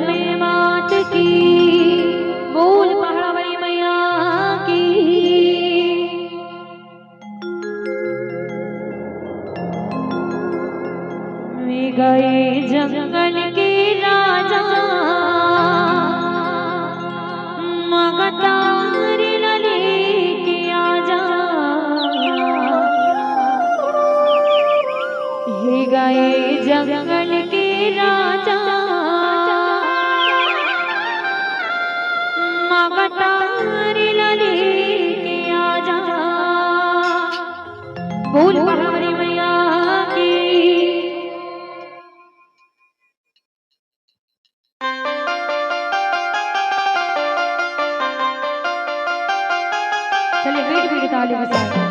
में बात की, बोल पहाड़ा वाली मैया की। वे गए जंगल के राजा मगतार लेके आजा। हे गए जंगल के राजा मगतार लेके आजा। बोल पहाड़ी मैया की। चलिए मीठी मीठी ताली के साथ।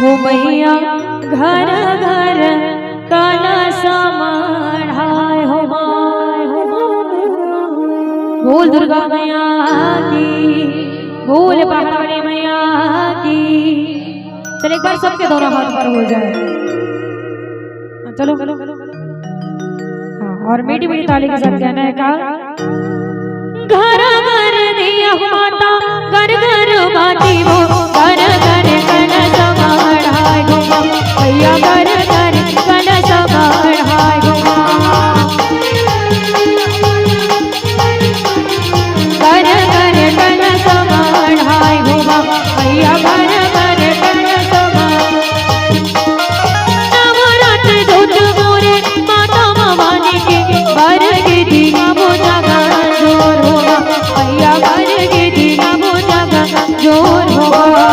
हो मैया घर घर कलश मढ़ाए हो माय हो बोल दुर्गा मैया की बोल पहाड़ी मैया की। चल एक बार सबके दोनों हाथ पर हो जाए। चलो हाँ और मीठी मीठी ताली के साथ कहना है का घर घर दिया माता घर घर बाती वो घर घर कलश मढ़ाए हो भैया घर घर कलश मढ़ाए हो घर घर कलश मढ़ाए हो भैया घर घर कलश नवरात्र दूज मोरे माता भवानी के बर के दिया वो जगह जोर होगा भैया बर के दिया वो जगह जोर होगा।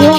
जो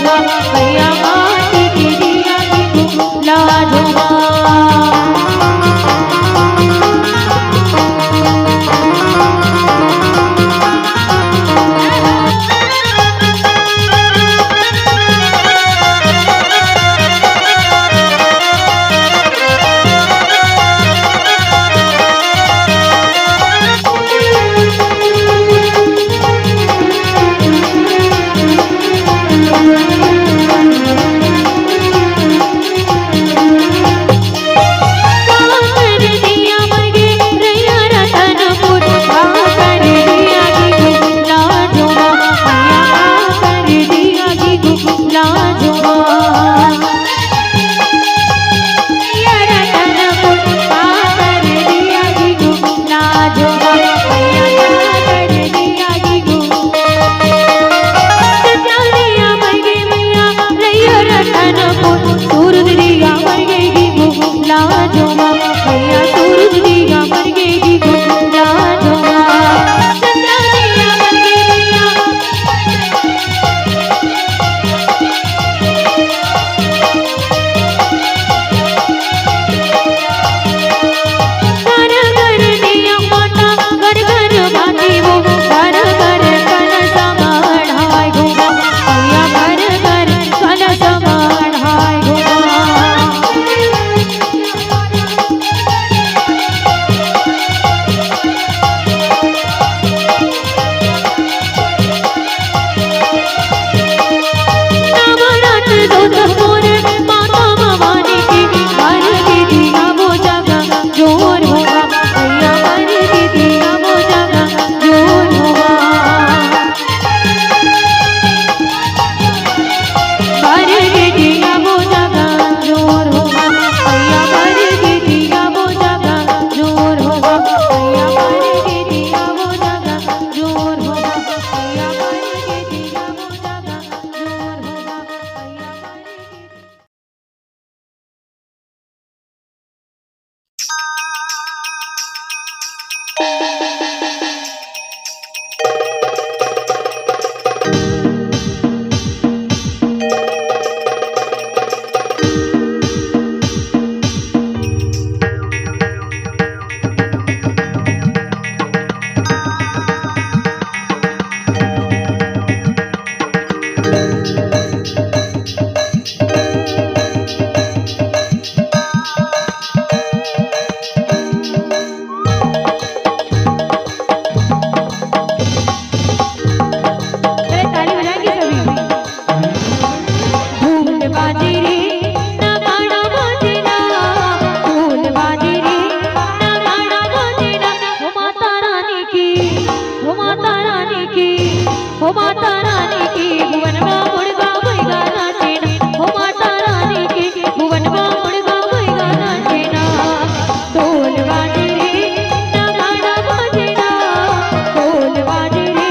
हो माता रानी की भुवन में मुर्गा मुर्गा नाचेना, हो माता रानी की भुवन में मुर्गा मुर्गा नाचेना। ढोल बाजे रे नगाड़ा बाजेना, ढोल बाजे रे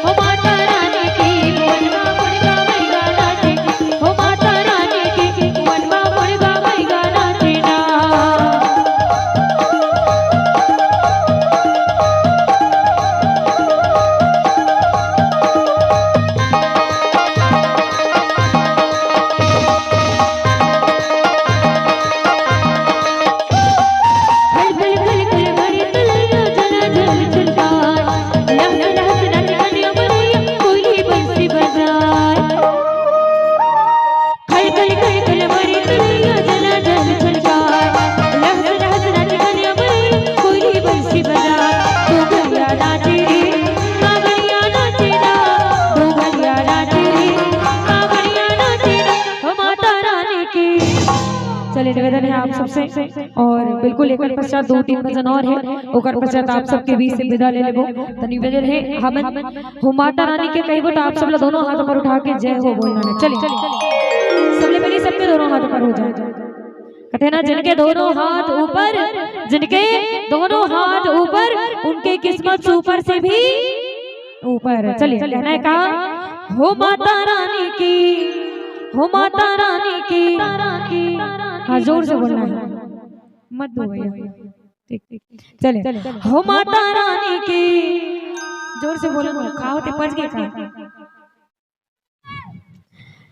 हो माता रानी की भुवन में मुर्गा मुर्गा नाचेना, हो माता रानी की भुवन में मुर्गा मुर्गा नाचेना। चलिए निवेदन है आप सबसे और बिल्कुल एक पश्चात 2-3 भजन और है ओकर पश्चात आप सबके बीच से विदा ले लेबो। तो निवेदन है हम हो माता रानी के कहिबो तो आप सब लोग दोनों हाथ पर उठा के जय हो बोलना है। चलिए सबले पहले सबके दोनों हाथ पर हो जाए, कहते ना जिनके दोनों हाथ ऊपर, जिनके दोनों हाथ ऊपर उनके किस्मत ऊपर से भी ऊपर। चलिए कहना है का हो माता रानी की, हो माता रानी की। हाँ जोर से बोलना है, मत दो भैया। ठीक चले हो माता रानी की, जोर से बोलो ना, खाओ ते पच गए खा,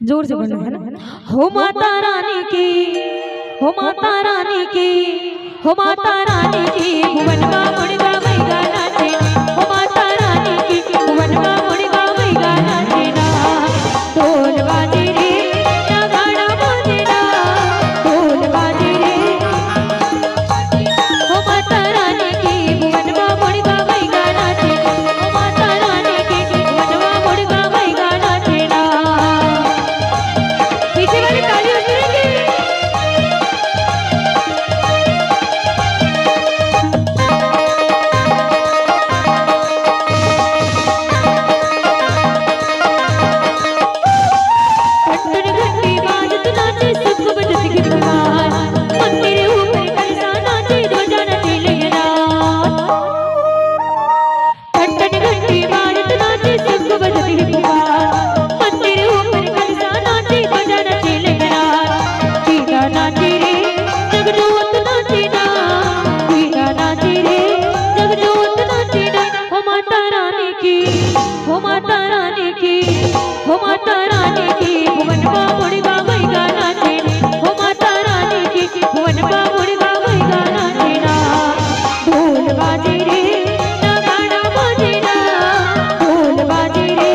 जोर से बोलना है ना। हो माता रानी की, हो माता रानी की, हो माता रानी की भुवन में मुर्गा मुर्गा नाचे, हो माता रानी की भुवन में मुर्गा मुर्गा नाचेना। ढोल बाजे रे नगाड़ा बाजेना, ढोल बाजे रे हो माता रानी की भुवन में मुर्गा मुर्गा नाचे, हो माता रानी की भुवन में मुर्गा मुर्गा नाचेना। पीछे वाली ताली बजाएंगे। हो माता रानी की, हो माता रानी की भुवन में मुर्गा मुर्गा नाचे, हो माता रानी की भुवन में मुर्गा मुर्गा नाचेना। ढोल बाजे रे नगाड़ा बाजेना, ढोल बाजे रे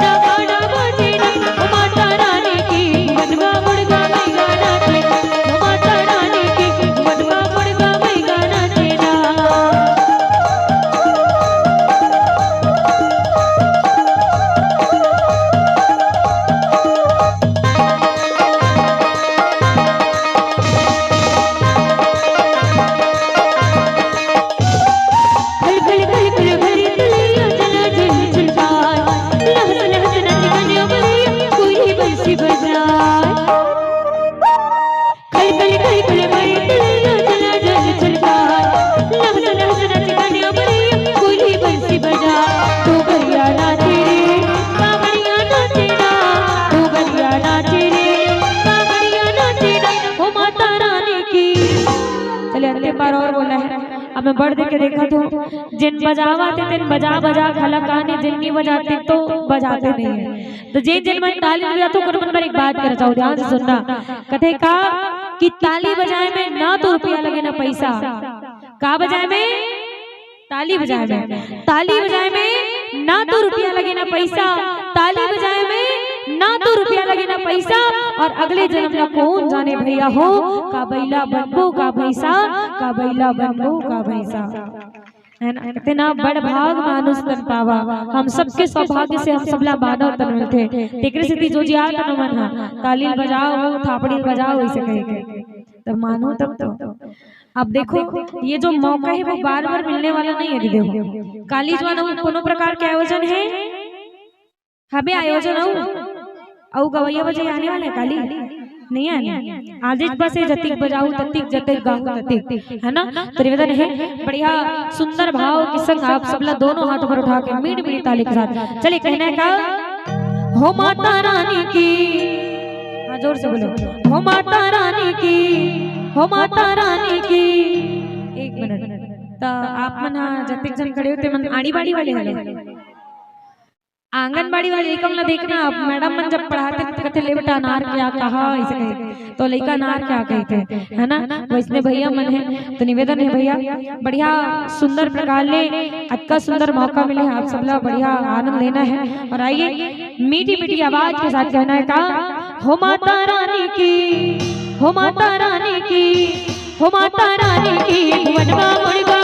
नगाड़ा बाजेना, हो माता रानी की भुवन में मुर्गा मुर्गा नाचे, हो माता रानी की भुवन में मुर्गा मुर्गा नाचेना। बार और बोला है, अब मैं बढ़ देख के देखा तो जिन बजावाते तिन बजा बजा खलक आने, जिन नहीं बजाते तो बजाते नहीं है। तो जिन मन ताली बजा तो कर मन पर एक बात कर चाहूँ, ध्यान से सुनना। कहते का कि ताली बजाए में ना तो रुपया लगे ना पैसा, का बजाए में ताली बजाए में, ताली बजाए में ना तो रुपया लगे ना पैसा, ताली बजाए में ना तो रुपया लगे ना पैसा, और अगले जन्म में कौन जाने भैया हो का बैला बनबो का भैसा, का बैला बनबो का भैसा। इतना बड़ भाग मानुष तन पावा, हम सबके सौभाग्य से हम सबला मानव तन मिलते। तेकरे से जो जिया तन मन हा ताली बजाओ थापड़ी बजाओ ऐसे कहे तब मानो तब तो। अब देखो ये जो मौका है वो बार बार मिलने वाला नहीं है। देखो काली जवान कोनो प्रकार के आयोजन है, हमें आयोजन औ गवैया बजे आने वाले काली नहीं आने, आज बस जतिक बजाऊ ततिक जतिक गाऊ ततिक, है ना। तो निवेदन है बढ़िया सुंदर भाव के संग आप सबला दोनों हाथों पर उठा के मीठ मीठी ताली के साथ चलिए कहना है का हो माता रानी की, हाँ जोर से बोलो, हो माता रानी की, हो माता रानी की। एक मिनट तो आप मन जतिक जन खड़े होते मन आड़ी बाड़ी वाले हले, आंगनबाड़ी वाले लड़का मन देखना, आप मैडम मन जब पढ़ाते कहते ले बेटा अनार क्या कहा ऐसे कहे तो लड़का अनार क्या कहते, है ना। वैसने भैया मन है तो निवेदन है भैया बढ़िया सुंदर प्रकार ले अच्छा सुंदर मौका मिले आप सब लोग बढ़िया आनंद लेना है। और आइए मीठी मीठी आवाज के साथ कहना है का हो माता रानी की, हो माता रानी की, हो माता रानी की, भुवन का मुर्गा